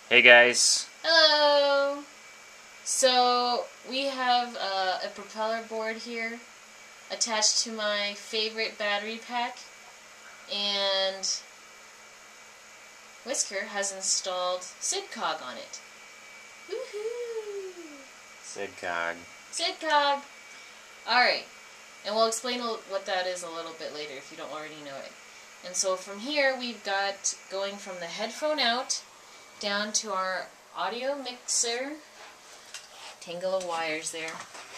Hey guys. Hello! So we have a propeller board here attached to my favorite battery pack, and Whisker has installed SidCog on it. Woohoo! SidCog. SidCog! Alright, and we'll explain what that is a little bit later if you don't already know it. And so from here we've got going from the headphone out down to our audio mixer, tangle of wires there,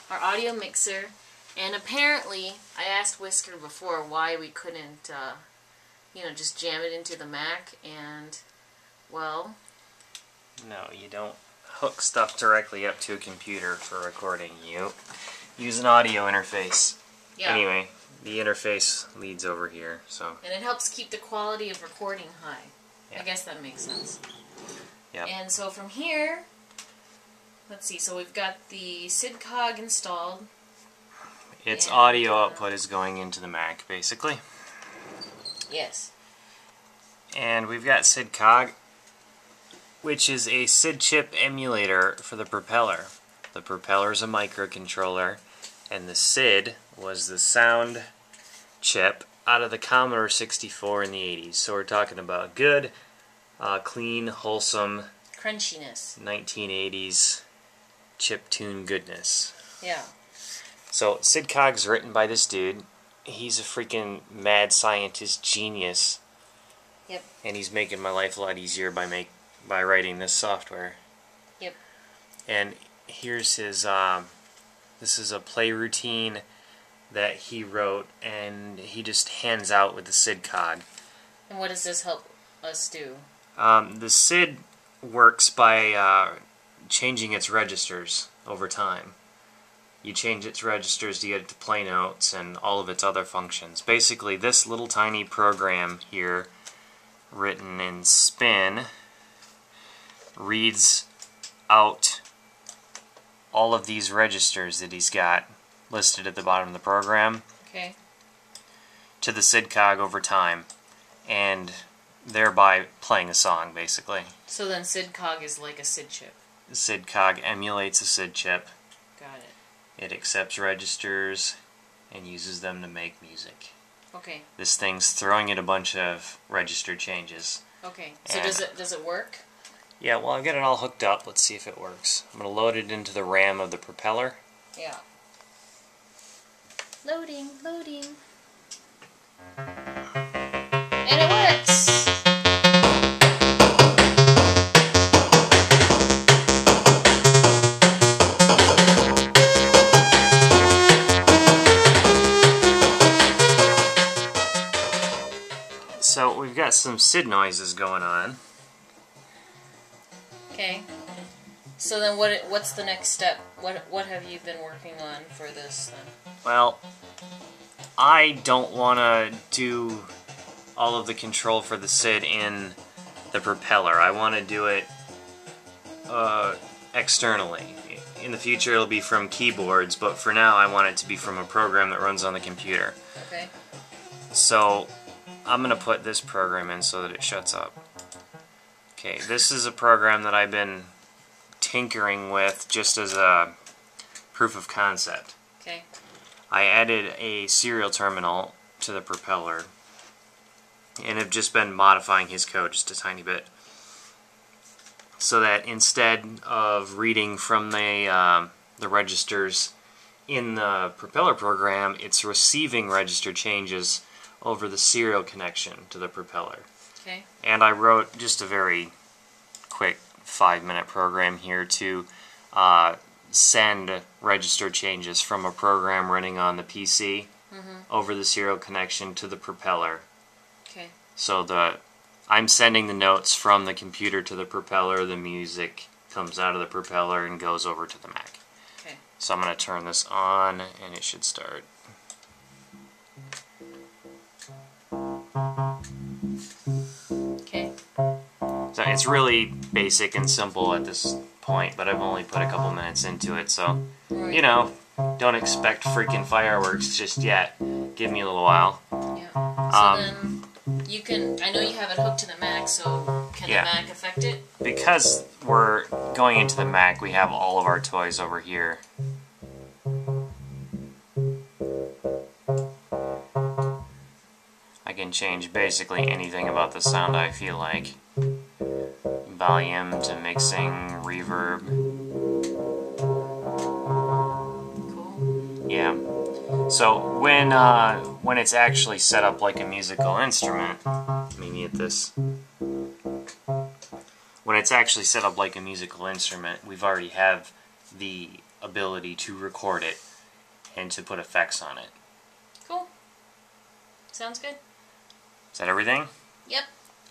our audio mixer, and apparently I asked Whisker before why we couldn't, just jam it into the Mac, and, well... No, you don't hook stuff directly up to a computer for recording. You use an audio interface. Yeah. Anyway, the interface leads over here, so... And it helps keep the quality of recording high. Yeah. I guess that makes sense. Yep. And so from here, let's see, so we've got the SidCog installed. Its audio output is going into the Mac, basically. Yes. And we've got SidCog, which is a SID chip emulator for the Propeller. The Propeller is a microcontroller, and the SID was the sound chip out of the Commodore 64 in the 80s. So we're talking about good, clean, wholesome Crunchiness. 1980s chiptune goodness. Yeah. So SidCog's written by this dude. He's a freaking mad scientist genius. Yep. And he's making my life a lot easier by writing this software. Yep. And here's his this is a play routine that he wrote, and he just hands out with the SidCog. And what does this help us do? The SID works by changing its registers over time. You change its registers to get it to play notes and all of its other functions. Basically, this little tiny program here, written in Spin, reads out all of these registers that he's got listed at the bottom of the program to the SidCog over time, and thereby playing a song, basically. So then SidCog is like a SID chip. The SidCog emulates a SID chip. Got it. It accepts registers and uses them to make music. Okay. This thing's throwing in a bunch of register changes. Okay. So does it work? Yeah, well, I've got it all hooked up. Let's see if it works. I'm going to load it into the RAM of the Propeller. Yeah. Loading, loading. And it works! So we've got some SID noises going on. Okay. So then what's the next step? What have you been working on for this then? Well, I don't want to do all of the control for the SID in the Propeller. I want to do it externally. In the future it'll be from keyboards, but for now I want it to be from a program that runs on the computer. Okay. So I'm going to put this program in so that it shuts up. Okay, this is a program that I've been tinkering with just as a proof of concept. Okay. I added a serial terminal to the Propeller and have just been modifying his code just a tiny bit so that instead of reading from the registers in the Propeller program, it's receiving register changes over the serial connection to the Propeller. Okay. And I wrote just a very quick 5-minute program here to send register changes from a program running on the PC over the serial connection to the Propeller. Okay. So I'm sending the notes from the computer to the Propeller, the music comes out of the Propeller and goes over to the Mac. Okay. So I'm going to turn this on and it should start. Okay. So it's really basic and simple at this point, but I've only put a couple minutes into it, so, you know, don't expect freaking fireworks just yet. Give me a little while. Yeah. So then You can, I know you have it hooked to the Mac, so can the Mac affect it? Because we're going into the Mac, we have all of our toys over here. I can change basically anything about the sound I feel like. Volume to mixing, reverb. Cool. Yeah. So when it's actually set up like a musical instrument, let me mute this. When it's actually set up like a musical instrument, we've already have the ability to record it and to put effects on it. Cool. Sounds good. Is that everything? Yep.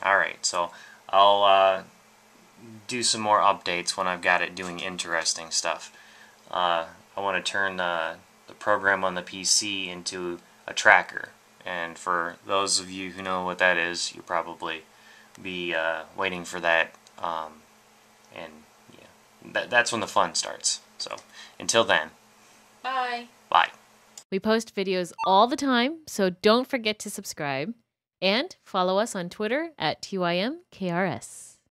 Alright, so I'll do some more updates when I've got it doing interesting stuff. I want to turn the program on the PC into a tracker, and for those of you who know what that is, you'll probably be waiting for that, and yeah, that's when the fun starts. So until then, bye. Bye. We post videos all the time, so don't forget to subscribe and follow us on Twitter at TYMKRS.